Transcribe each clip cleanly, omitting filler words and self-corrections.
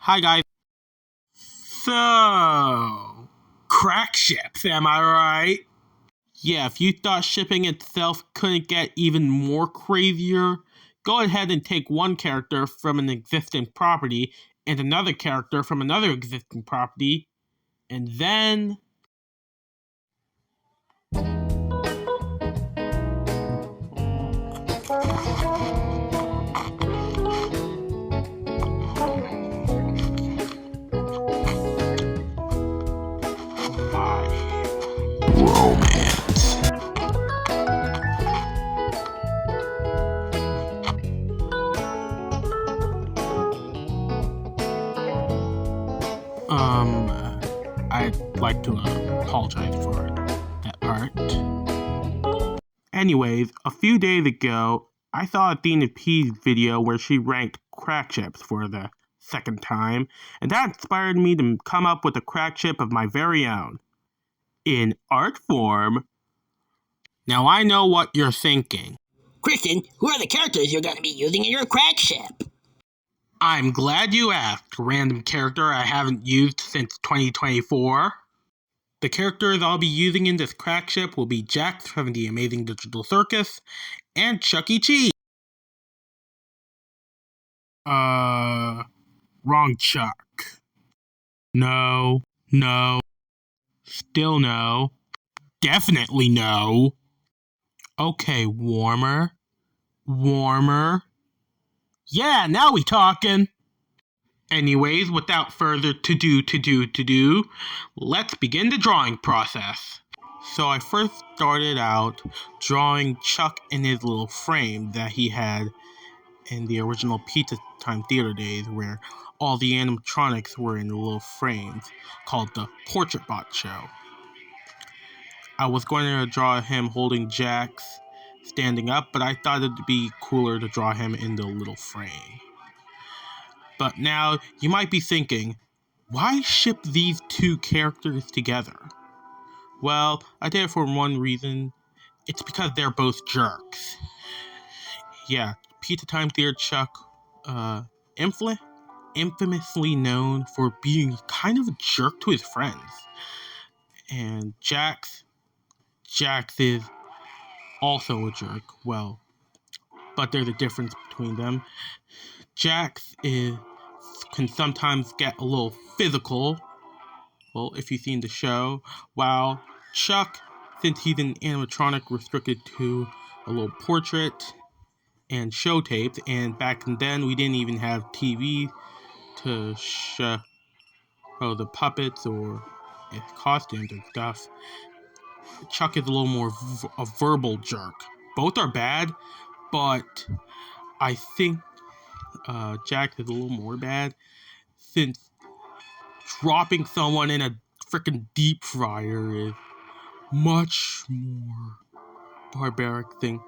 Hi guys. So, crack ships, am I right? Yeah, if you thought shipping itself couldn't get even more crazier, go ahead and take one character from an existing property and another character from another existing property, and then romance. I'd like to apologize for that part. Anyways, a few days ago, I saw Athena P's video where she ranked crack ships for the second time, and that inspired me to come up with a crack ship of my very own. In art form. Now I know what you're thinking. Kristen, who are the characters you're going to be using in your crack ship? I'm glad you asked, random character I haven't used since 2024. The characters I'll be using in this crack ship will be Jax from the Amazing Digital Circus and Chuck E. Cheese. Wrong Chuck. No. Still no. Definitely no. Okay, warmer. Yeah, now we talking. Anyways, without further to-do, let's begin the drawing process. So I first started out drawing Chuck in his little frame that he had in the original Pizza Time Theater days, where all the animatronics were in little frames called the Portrait Bot Show. I was going to draw him holding Jax standing up, but I thought it'd be cooler to draw him in the little frame. But now, you might be thinking, why ship these two characters together? Well, I did it for one reason. It's because they're both jerks. Yeah, Pizza Time Theater Chuck, infamously known for being kind of a jerk to his friends. And Jax is also a jerk. Well, but there's a difference between them. Jax can sometimes get a little physical. Well, if you've seen the show, while Chuck, since he's an animatronic restricted to a little portrait and show tapes, and back then we didn't even have TV to show the puppets or costumes and stuff, Chuck is a little more a verbal jerk. Both are bad, but I think Jack is a little more bad, since dropping someone in a freaking deep fryer is much more barbaric than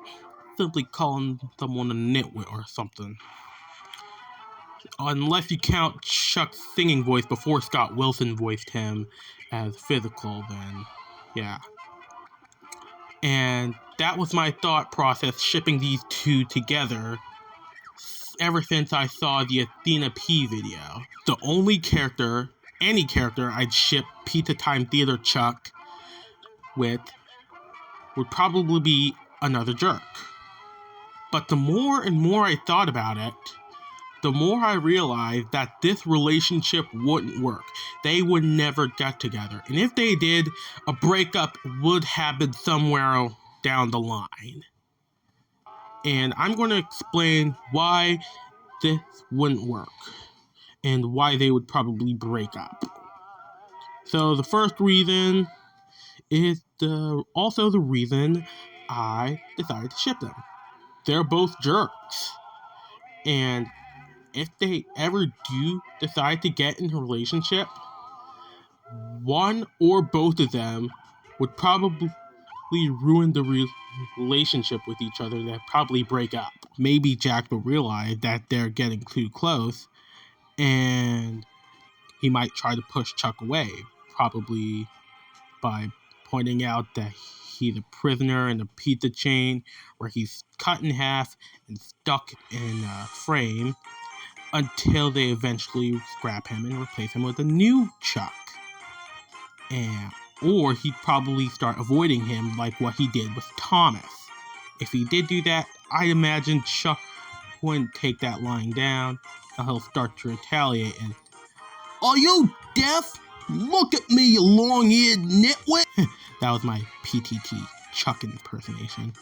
simply calling someone a nitwit or something. Unless you count Chuck's singing voice before Scott Wilson voiced him as physical, then yeah. And that was my thought process shipping these two together ever since I saw the Athena P video. The only character, any character I'd ship Pizza Time Theater Chuck with would probably be another jerk. But the more and more I thought about it, the more I realized that this relationship wouldn't work. They would never get together. And if they did, a breakup would happen somewhere down the line. And I'm going to explain why this wouldn't work and why they would probably break up. So the first reason is also the reason I decided to ship them. They're both jerks. And if they ever do decide to get in a relationship, one or both of them would probably ruin the relationship with each other. They'd probably break up. Maybe Jack will realize that they're getting too close, and he might try to push Chuck away, probably by pointing out that he's a prisoner in a pizza chain where he's cut in half and stuck in a frame. until they eventually scrap him and replace him with a new Chuck. Or he'd probably start avoiding him like what he did with Thomas. If he did do that, I imagine Chuck wouldn't take that lying down, and he'll start to retaliate and, "Are you deaf? Look at me, you long-eared nitwit!" That was my PTT Chuck impersonation.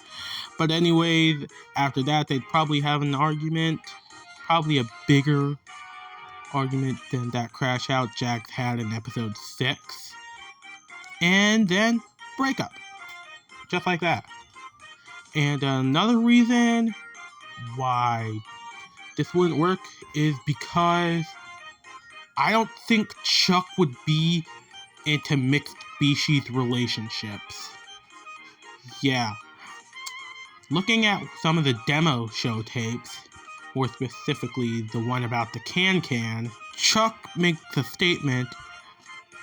But anyways, after that, they'd probably have an argument, probably a bigger argument than that crash out Jax had in episode 6. And then break up. Just like that. And another reason why this wouldn't work is because I don't think Chuck would be into mixed species relationships. Yeah. Looking at some of the demo show tapes, more specifically the one about the can, Chuck makes a statement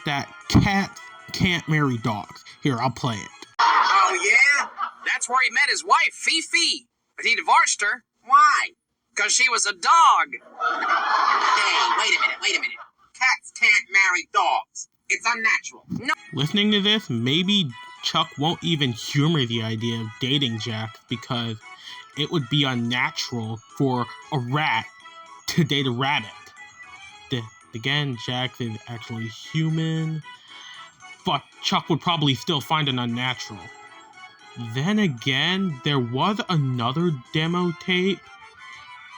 that cats can't marry dogs. Here, I'll play it. Oh, yeah? That's where he met his wife, Fifi. But he divorced her. Why? Because she was a dog. Hey, wait a minute. Cats can't marry dogs. It's unnatural. No. Listening to this, maybe Chuck won't even humor the idea of dating Jax because it would be unnatural for a rat to date a rabbit. Again, Jax is actually human, but Chuck would probably still find it unnatural. Then again, there was another demo tape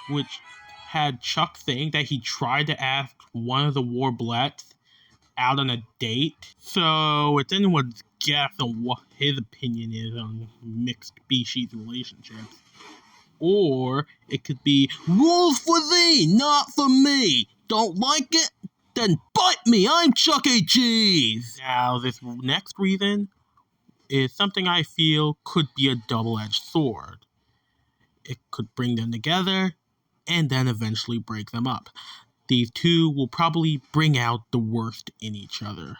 which had Chuck saying that he tried to ask one of the Warblets out on a date. So it's anyone's guess on what his opinion is on mixed species relationships. Or it could be, "Rules for thee, not for me. Don't like it? Then bite me, I'm Chuck E Cheese." Now, this next reason is something I feel could be a double-edged sword. It could bring them together and then eventually break them up. These two will probably bring out the worst in each other,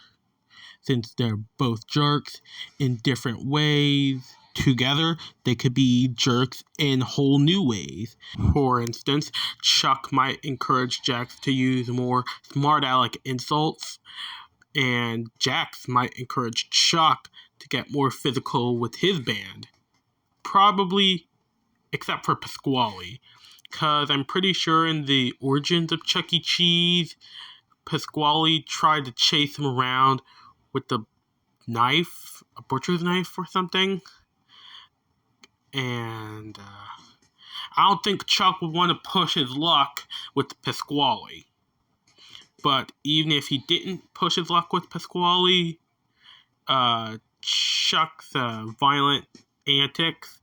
since they're both jerks in different ways. Together, they could be jerks in whole new ways. For instance, Chuck might encourage Jax to use more smart aleck insults, and Jax might encourage Chuck to get more physical with his band. Probably, except for Pasquale, because I'm pretty sure in the origins of Chuck E. Cheese, Pasquale tried to chase him around with the knife, a butcher's knife or something. And I don't think Chuck would want to push his luck with Pasquale. But even if he didn't push his luck with Pasquale, Chuck's violent antics,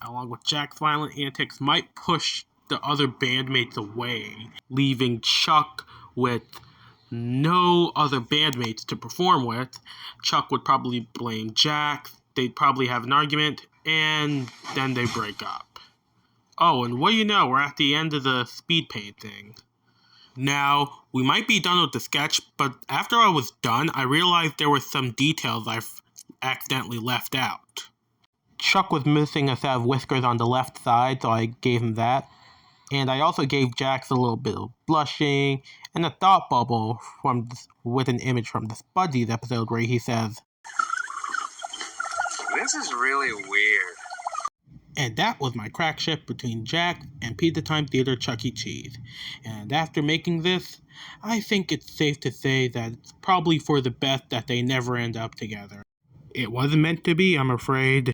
along with Jack's violent antics, might push the other bandmates away, leaving Chuck with no other bandmates to perform with. Chuck would probably blame Jack, they'd probably have an argument, and then they break up. Oh, and what do you know, we're at the end of the speed paint thing. Now, we might be done with the sketch, but after I was done, I realized there were some details I've accidentally left out. Chuck was missing a set of whiskers on the left side, so I gave him that. And I also gave Jax a little bit of blushing and a thought bubble with an image from the Spudsies episode where he says, This is really weird. And that was my crack ship between Jack and Pizza Time Theater Chuck E. Cheese. And after making this, I think it's safe to say that it's probably for the best that they never end up together. It wasn't meant to be, I'm afraid.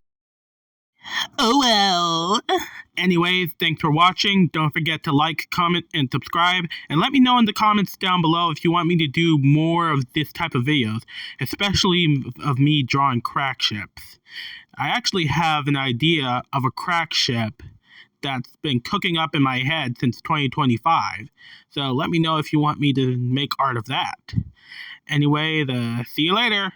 Oh well. Anyways, thanks for watching. Don't forget to like, comment, and subscribe. And let me know in the comments down below if you want me to do more of this type of videos, especially of me drawing crack ships. I actually have an idea of a crack ship that's been cooking up in my head since 2025. So let me know if you want me to make art of that. Anyway, see you later.